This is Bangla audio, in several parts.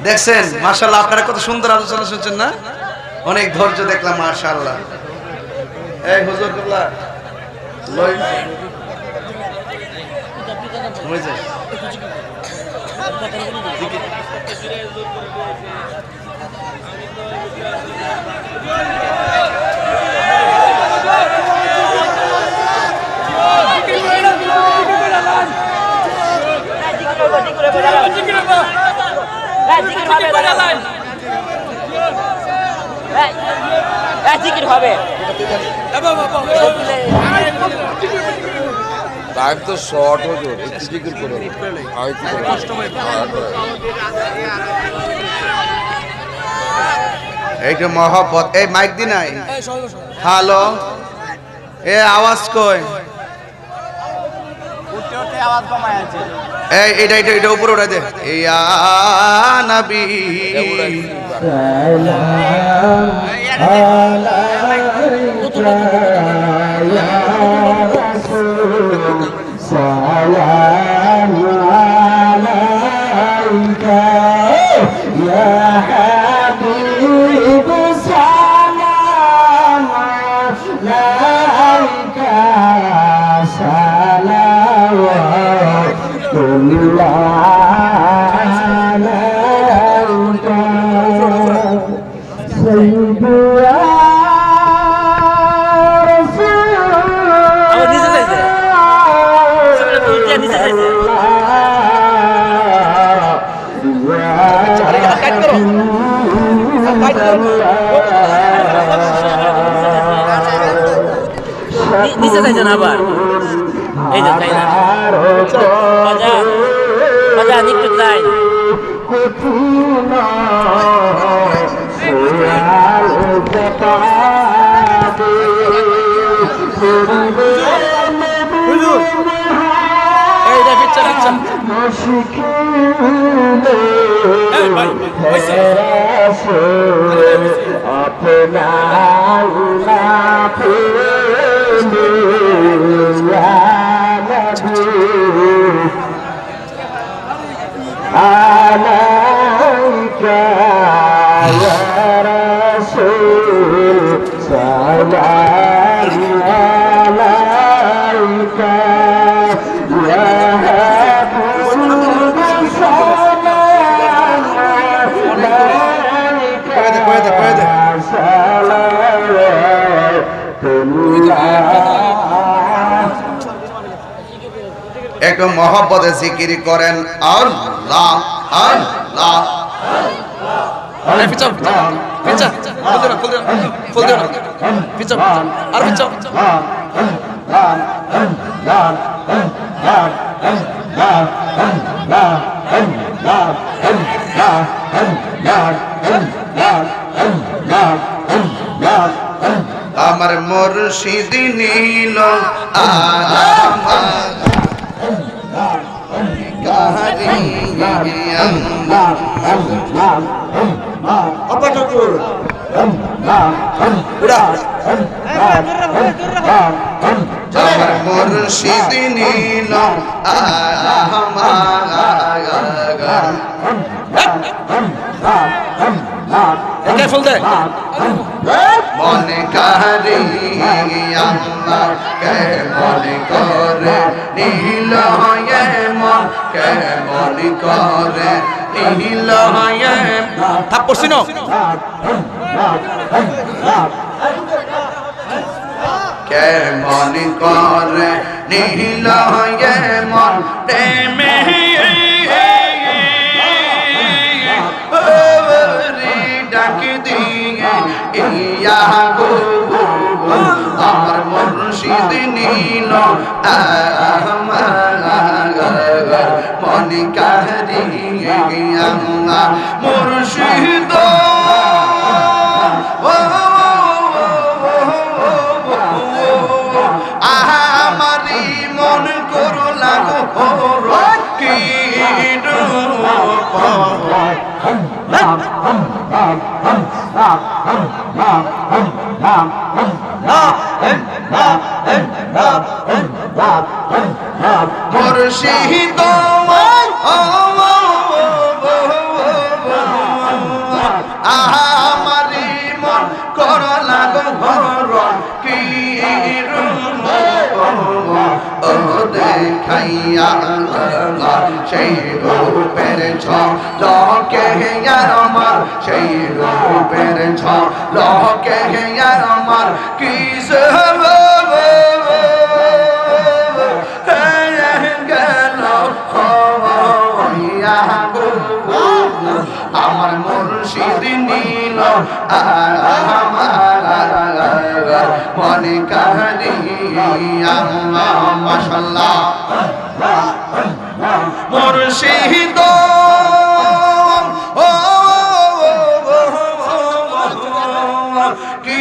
দেখছেন মাশাআল্লাহ, আপনারা কত সুন্দর আলোচনা শুনছেন না? অনেক ধৈর্য দেখলাম মাশাআল্লাহ। এই হুজুর কিবলা লই হই যায় টাইম তো শর্ট হয়ে যাবে, একটু জিকির করে এইটা মহব্বত। এই মাইক দি নাই, হ্যালো, এ আওয়াজ কই, এই এটা এটা এটা উপরে উঠা দে। ইয়া নবী নিচে যাইছেন আবার, এই যে তাই না বাজা একটু তাই একটু মহব্বতে জিকির করেন আল্লাহ আল্লাহ। আমার মুর্শিদ নীল আমার মুর্শিদ নীল মনে কারি কে মনে করে নীল মন কে মনে করে নীল থাক করছি না কে মনে করে নীল মন প্রেমে ডাকি দিয়ে ইয়া গো আমার মুর্শিদ নীল মনে কারিয়া মুর্শিদ আমারি মন করো লাগো কি মুর্শিদ আমারি মন করলা গো হরণ কি ও দেখাইয়া সেই রূপের ঝলকে আমার সেই রূপের ঝলকে আমার কিস আমার মুর্শিদ নীল আমার মনে কাহিয়া মাশাআল্লাহ মুর্শিদ কি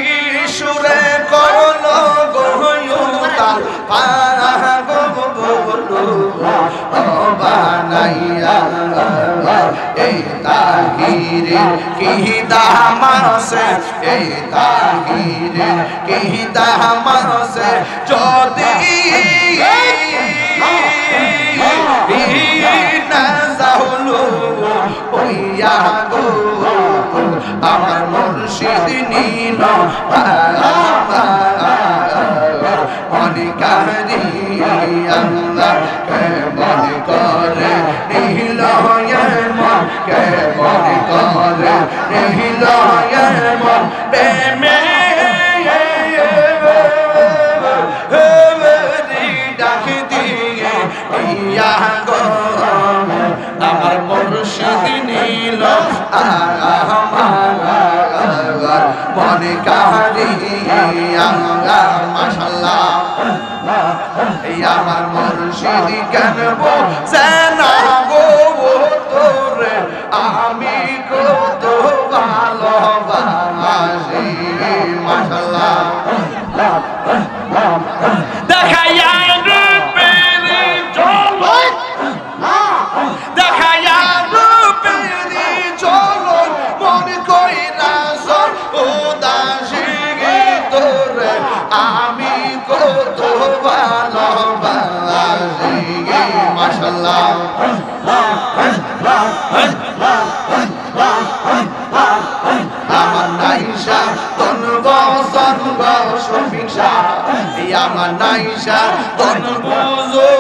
সুরে করলো গোয়ুতাল বানাইয়া এই তাহিরে কি দামাসে এই তাহিরে কি দামাসে যদি না যাহলু হইয়া গো আমার মুর্শিদ নীল মনে কারিয়া কে মনে করে নীল মন কে মনে করে নীল মন প্রেমে ডাক দিয়ে ইয়া গো আমার মুর্শিদ নীল আমার মনে কারিয়া মাশাআল্লাহ আমার মুর্শিদ কেন সেনা গো তোরে আমি কত ভালোবাসি মাশাআল্লাহ দেখাইয়া রূপের ঝলক দেখাইয়া রূপের ঝলক মন কইরা উদাসী তোরে আমি কত ভালোবাসি মাশাআল্লাহ আমার নাইশা তন বসন শফিকশা আমার নাইশা তন বুঝো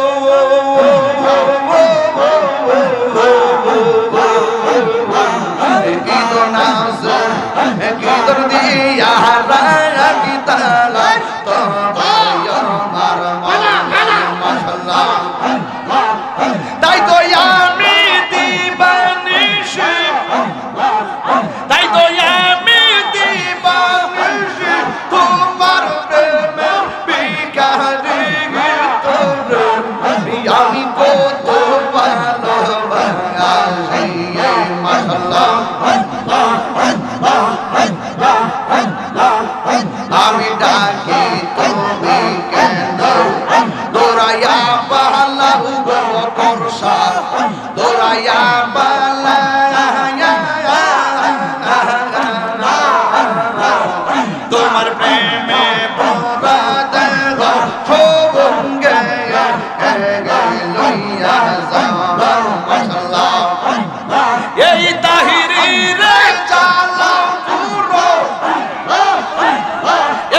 কি তো নাচ কি তো দিয়া রাগি তালা তো আমার মাশাআল্লাহ তাই তো আমি দিবানিশ তাই তো আমি দিবানিশ তোমার প্রেমে বিকারি তোরে আমি কত ভালোবাসি মাশাআল্লাহ আমি ডাকি তুমি কেন দৌড়াইয়া পালাউ গো করসা দৌড়াইয়া পালাইয়া তোমার প্রেমে পড়া দেহ সঙ্গে লইয়া যাও মাশাআল্লাহ এই তাহিরি রে চালাও পুরো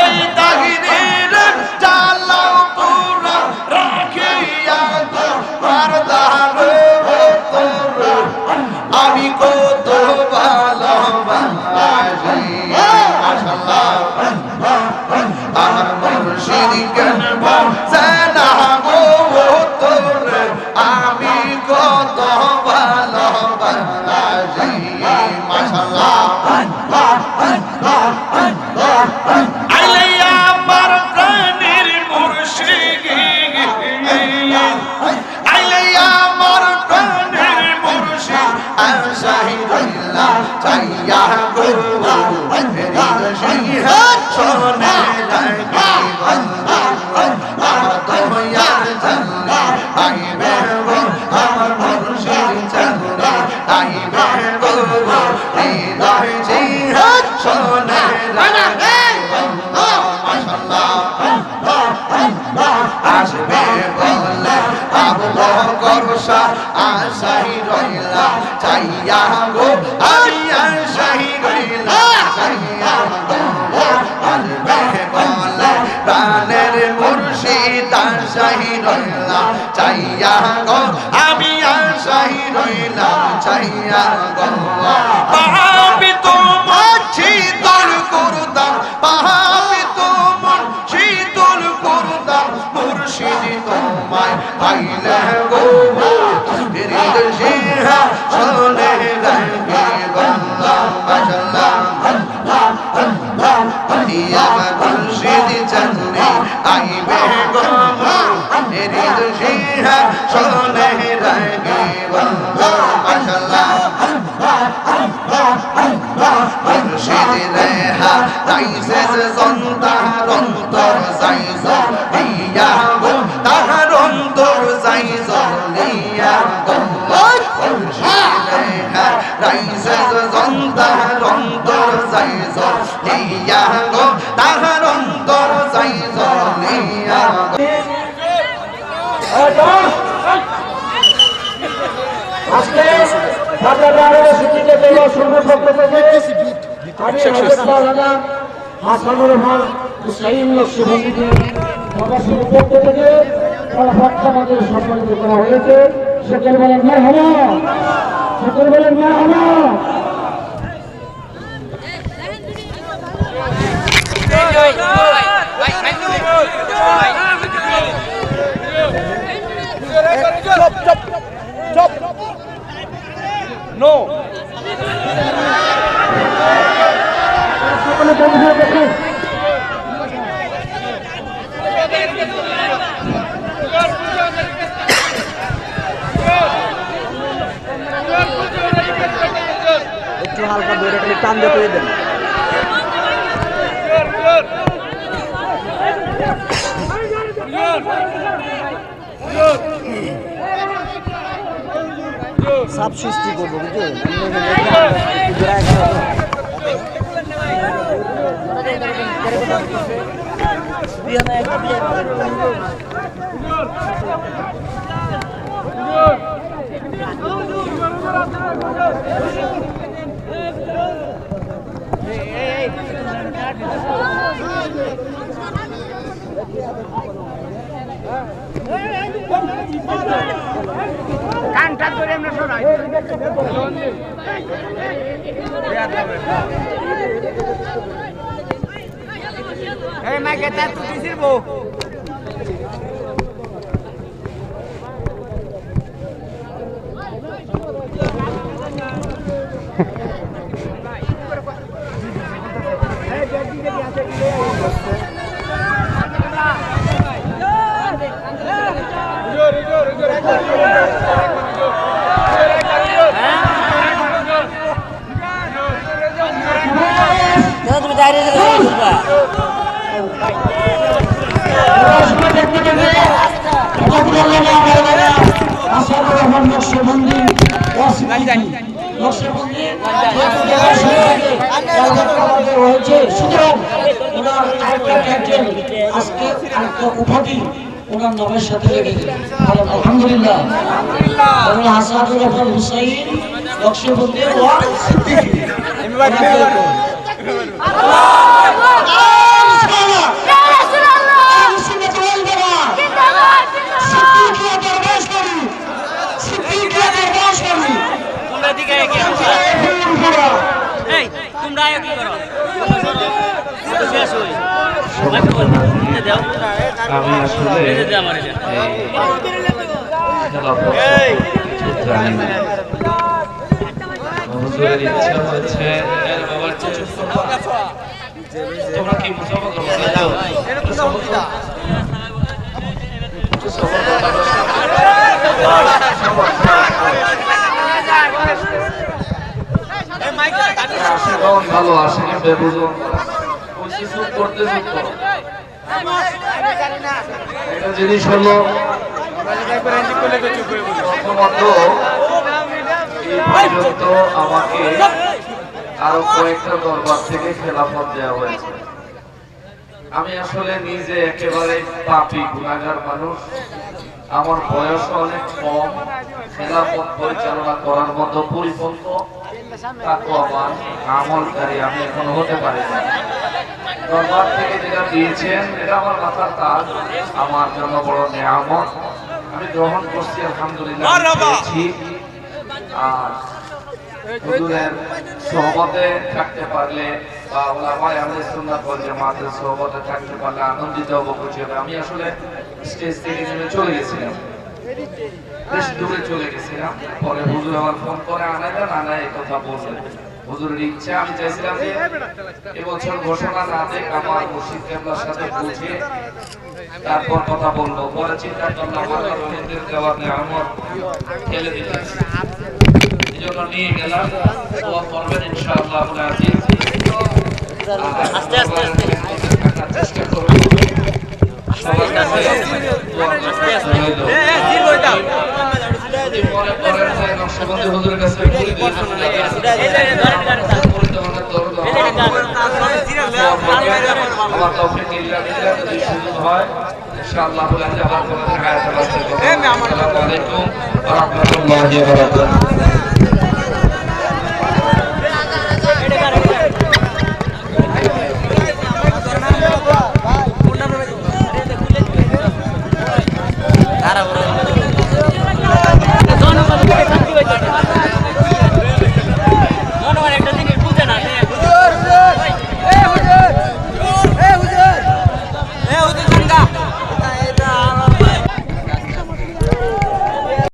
এই তাহিরি রে চালাও পুরো রাখিয়া তোমার দারে তোরে আমি কত ভালোবাসি মাশাআল্লাহ আমার মুর্শিদ কেন সেনা গো তোরে আমি কত ভালোবাসি মাশাআল্লাহ আইলে আমার প্রাণের মুর্শিদ আইলে আমার প্রাণের মুর্শিদ আশাহিদুল্লাহ চাইয়া গো শোনে লাগে আমার দয়ার জানলে আইবে গো আমার মুর্শিদ জানলে আইবে গো হৃদয় জিহাদ শোনে লাগে মাশাআল্লাহ আসবে বলে আবু বকর শাহ আশাই রইলা চাইয়া গো আমি আশাই বাঁচাইয়া গো পাপি তোমার শীতল করুদাম পাপি তোমার শীতল করুদাম মুর্শিদ তোমায় পাইলে গো হৃদ সিংহা শোনে লাগে বাংলা মাশাআল্লাহ দিয়া মুর্শিদ চন্দ্রে আইবে গো হৃদ সিংহা শোনে লাগে বাংলা মাশাআল্লাহ মুর্শিদ রেহা তাইসে সন্তার অন্তর যাইস দিয়া গো তাহার অন্তর যাইস দিয়া গো মুর্শিদ রেহা তাইসে সন্তার অন্তর যাইস দিয়া গো তাহার অন্তর যাইস দিয়া গো আজকে আপনারা সুযোগে পেল সর্বপক্ষ থেকে আমি হযরত মাওলানা হাসানুর রহমান হুসাইন নকশবন্দিকে প্রকাশের পক্ষ থেকে আমাদের সম্মানিত করা হয়েছে। সকলে বলেন মারহাবা, সকলে বলেন মারহাবা। নো সকলে বন্ধ হয়ে গেছেন। একটু হালকা ধরে খালি টান দিয়ে করে দেন। সাপ সৃষ্টি করবো বুঝলেন। কানটা ধরে আমরা সরাই এই মাইকে তা তুই দিছিরবো তুমি ডাইরেক্ট বলবা উপাধি ওনার নামের সাথে লেগে দিলেন। আলহামদুলিল্লাহ হাসানুর রহমান হুসাইন নকশবন্দি ওয়া সিদ্দিকী। তোমরা কি করো আমি আসলে হুজুরের ইচ্ছা হয়েছে তোমরা কি ভালো আসে বেবুজন করতে একটা জিনিস হলো প্রথমত এই পর্যন্ত আমাকে আরো কয়েকটা দরবার থেকে খেলাফত দেওয়া হয়েছে। আমি আসলে নিজে একেবারে পাপী গুনাহগার মানুষ, আমার বয়স অনেক কম, খেলাফত পরিচালনা করার মতো পরিপক্ক তাকওয়াবান আমলকারী আমি এখনো হতে পারি না। দরবার থেকে যেটা দিয়েছেন এটা আমার মাথার তাজ, আমার জন্য বড় নেয়ামত, আমি গ্রহণ করছি আলহামদুলিল্লাহ। আর হুজুরের সহমতে থাকতে পারলে বা ওলামায়ে আহলে সুন্নাত ওয়াল জামাতের সহমতে থাকতে পারলে আনন্দিত হব, খুশি হব। আমি আসলে স্টেজ থেকে নেমে চলে গেছিলাম, বেশ দূরে চলে গেছিলাম। পরে হুজুর আমার ফোন করে আনায় এই কথা বললেন। হুজুরের ইচ্ছা, আমি চাইছিলাম যে এবছর ঘোষণা না দেখ আমার মুর্শিদ কেবলার সাথে পৌঁছে তারপর কথা বলবো। পরে চিন্তা করলাম আল্লাহ রহমতের দেওয়া নিয়ামত ফেলে দিতে, এই জন্য নিয়ে গেলাম। দোয়া করবেন ইনশাআল্লাহ আল্লাহ আজিজ। আস্তে আস্তে আস্তে থাকার চেষ্টা করব সবার কাছে দোয়া মনে করেন যে নকশবন্দি হুজুরের কাছে আমার তৌফিক ইল্লা বিল্লাহ, যদি সুযোগ হয় ইনশাআল্লাহ আবার কোনদিন হায়াত আল্লাহ। আসসালামু আলাইকুম ওয়া রাহমাতুল্লাহি ওয়া বারাকাতুহু।